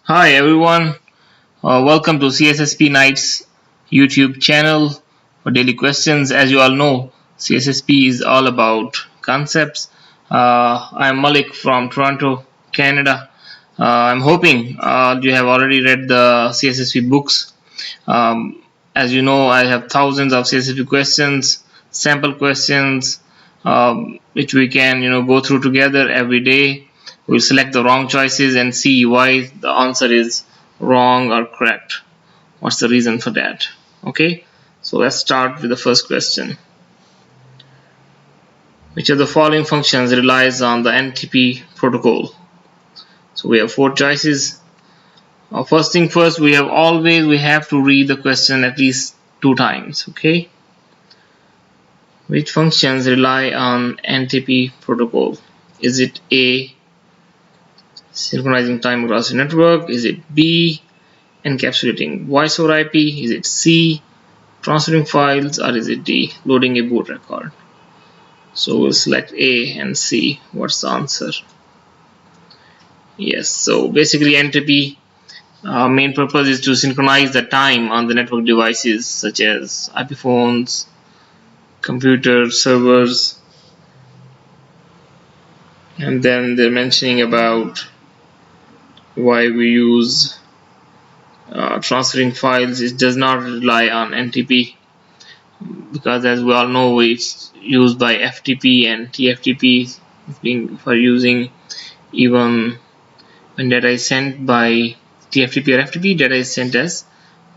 Hi everyone, welcome to CSSP Knights YouTube channel for daily questions. As you all know, CSSP is all about concepts. I'm Malik from Toronto, Canada. I'm hoping you have already read the CSSP books. As you know, I have thousands of CSSP questions, sample questions, which we can go through together every day. We'll select the wrong choices and see why the answer is wrong or correct. What's the reason for that? Okay, so let's start with the first question. Which of the following functions relies on the NTP protocol? So we have four choices. First thing first, we have to read the question at least 2 times. Okay, which functions rely on NTP protocol? Is it A, synchronizing time across the network? Is it B, encapsulating voice over IP? Is it C, transferring files? Or is it D, loading a boot record? So we'll select A and see what's the answer. Yes, so basically NTP main purpose is to synchronize the time on the network devices such as IP phones, computer servers, and then they're mentioning about why we use transferring files. It does not rely on NTP because, as we all know, it's used by FTP and TFTP being for using even when data is sent by TFTP or FTP, data is sent as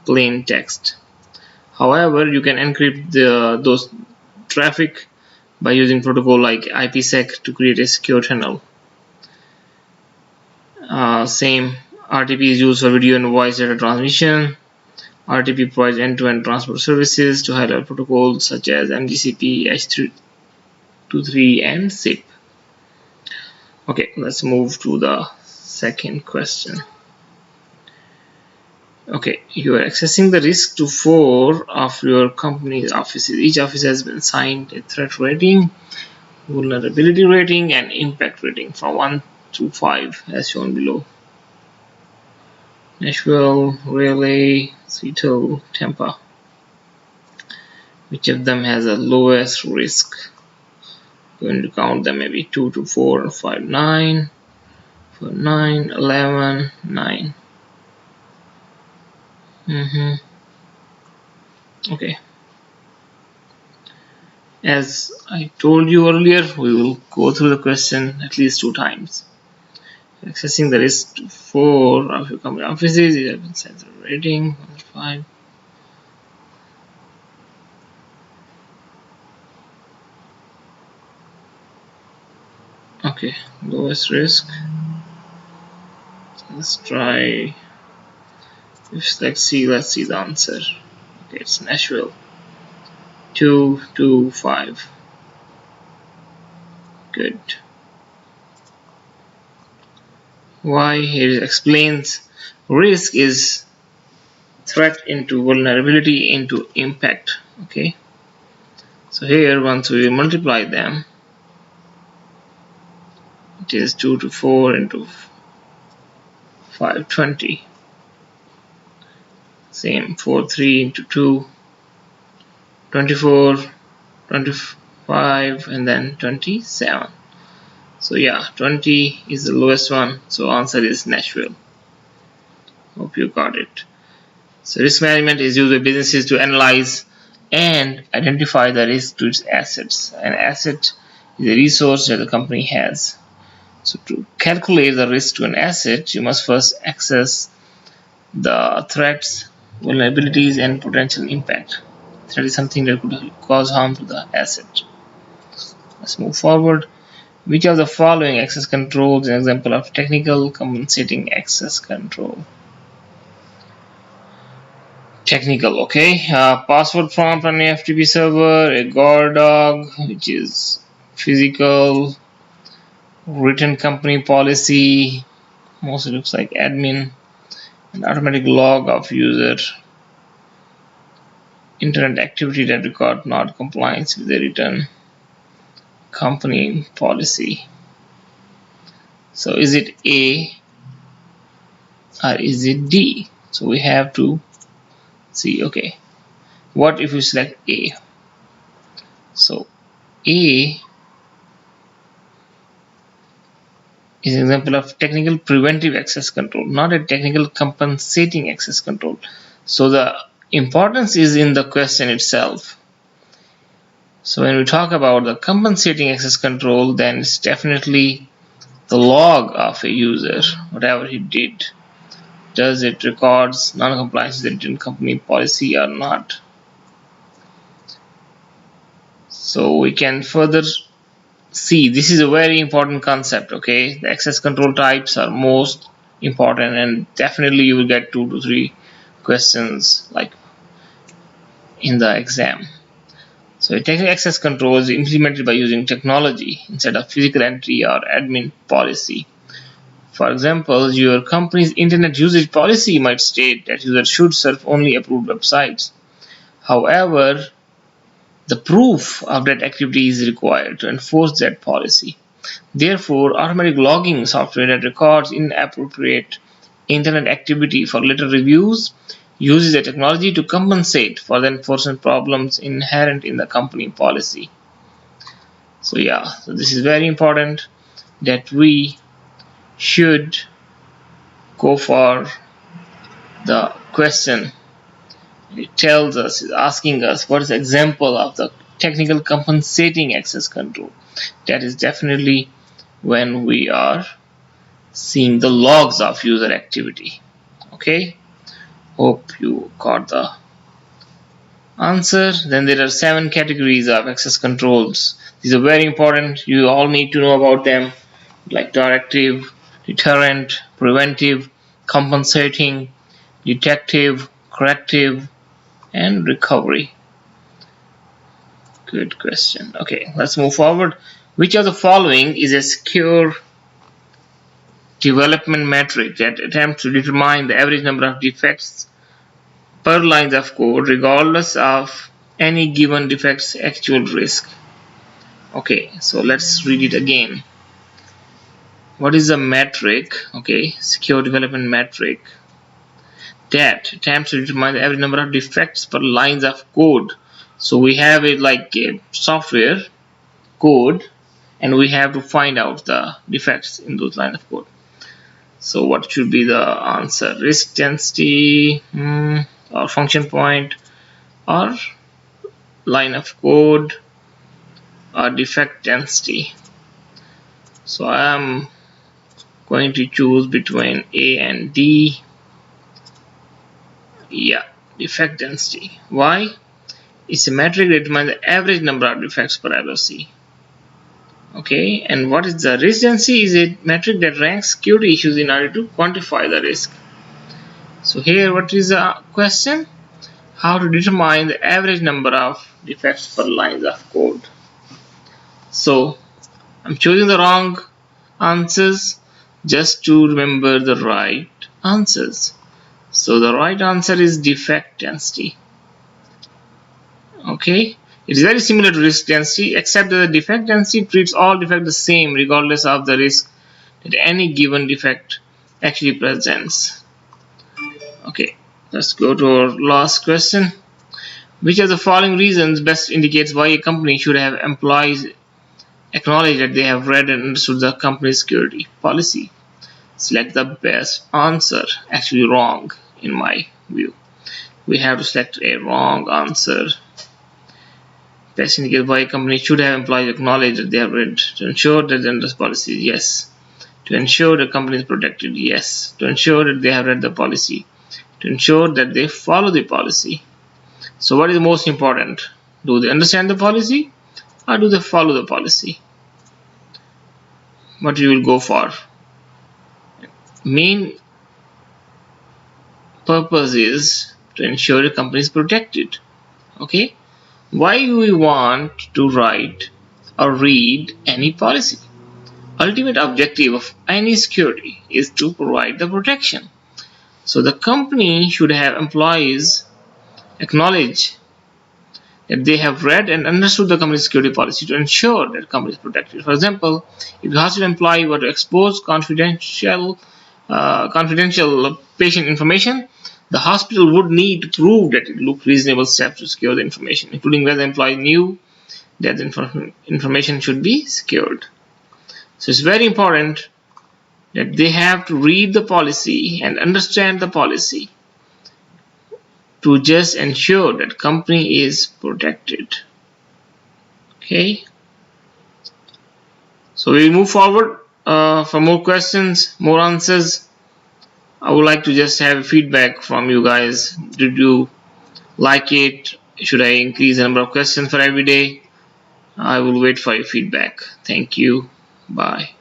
plain text. However, you can encrypt those traffic by using protocol like IPsec to create a secure tunnel. Same RTP is used for video and voice data transmission. RTP provides end-to-end transport services to high-level protocols such as MGCP, H323, and SIP. Okay, let's move to the second question. Okay, you are accessing the risk to 4 of your company's offices. Each office has been assigned a threat rating, vulnerability rating, and impact rating from 1 to 5 as shown below. Nashville, Raleigh, Seattle, Tampa. Which of them has the lowest risk? Going to count them, maybe 2 to 4 or 5, 9, 4, 9, 11, 9. Okay. As I told you earlier, we will go through the question at least 2 times. Accessing the risk to 4 of your company offices, you have been sensor rating 5. Okay, lowest risk. Let's try. Let's see the answer. Okay, it's Nashville. 2 to 5. Good. Why? Here it explains risk is threat into vulnerability into impact. Okay, so here once we multiply them, it is 2 to 4 into 5, 20. Same 4, 3 into 2, 24, 25, and then 27. So yeah, 20 is the lowest one, so answer is Nashville. Hope you got it. So risk management is used by businesses to analyze and identify the risk to its assets. An asset is a resource that the company has. So to calculate the risk to an asset, you must first assess the threats, vulnerabilities, and potential impact. Threat is something that could cause harm to the asset. Let's move forward. Which of the following access control is an example of technical compensating access control? Technical, okay. Password prompt on an FTP server, a guard dog, which is physical, written company policy, mostly looks like admin, an automatic log of user, internet activity that record not compliance with the written company policy. So is it A, or is it D? So we have to see. Okay, what if we select A? So A is an example of technical preventive access control, not a technical compensating access control. So the importance is in the question itself. So when we talk about the compensating access control, then it's definitely the log of a user, whatever he did. Does it records non-compliance with the company policy or not? So we can further see, this is a very important concept. Okay, the access control types are most important, and definitely you will get 2 to 3 questions like in the exam. So a technical access control is implemented by using technology instead of physical entry or admin policy. For example, your company's internet usage policy might state that users should surf only approved websites. However, the proof of that activity is required to enforce that policy. Therefore, automatic logging software that records inappropriate internet activity for later reviews uses the technology to compensate for the enforcement problems inherent in the company policy. So yeah, so this is very important that we should go for the question. It tells us, it's asking us what is the example of the technical compensating access control. That is definitely when we are seeing the logs of user activity. Okay, hope you got the answer. Then there are 7 categories of access controls. These are very important, you all need to know about them, like directive, deterrent, preventive, compensating, detective, corrective, and recovery. Good question. Okay, let's move forward. Which of the following is a secure development metric that attempts to determine the average number of defects per lines of code regardless of any given defect's actual risk? Okay, so let's read it again. What is a metric? Okay, secure development metric that attempts to determine the average number of defects per lines of code. So we have it like a software code, and we have to find out the defects in those lines of code. So what should be the answer? Risk density, or function point, or line of code, or defect density? So I am going to choose between A and D. Yeah, defect density. Why? It's a metric that determines the average number of defects per LOC. Okay, and what is the risk density? Is a metric that ranks security issues in order to quantify the risk. So here, what is the question? How to determine the average number of defects per lines of code. So I'm choosing the wrong answers just to remember the right answers. So the right answer is defect density. Okay, it is very similar to risk density, except that the defect density treats all defects the same regardless of the risk that any given defect actually presents. Okay, let's go to our last question. Which of the following reasons best indicates why a company should have employees acknowledge that they have read and understood the company's security policy? Select the best answer. Actually wrong in my view. We have to select a wrong answer. Best indicates why a company should have employees acknowledge that they have read. To ensure that they understand policy, yes. To ensure the company is protected, yes. To ensure that they have read the policy. To ensure that they follow the policy. So what is most important? Do they understand the policy, or do they follow the policy? What you will go for? Main purpose is to ensure the company is protected. Okay, why do we want to write or read any policy? Ultimate objective of any security is to provide the protection. So the company should have employees acknowledge that they have read and understood the company's security policy to ensure that the company is protected. For example, if the hospital employee were to expose confidential confidential patient information, the hospital would need to prove that it took reasonable steps to secure the information, including whether the employee knew that the information should be secured. So it's very important that they have to read the policy and understand the policy to just ensure that company is protected. Okay, so we move forward for more questions, more answers. I would like to just have feedback from you guys. Did you like it? Should I increase the number of questions for every day? I will wait for your feedback. Thank you. Bye.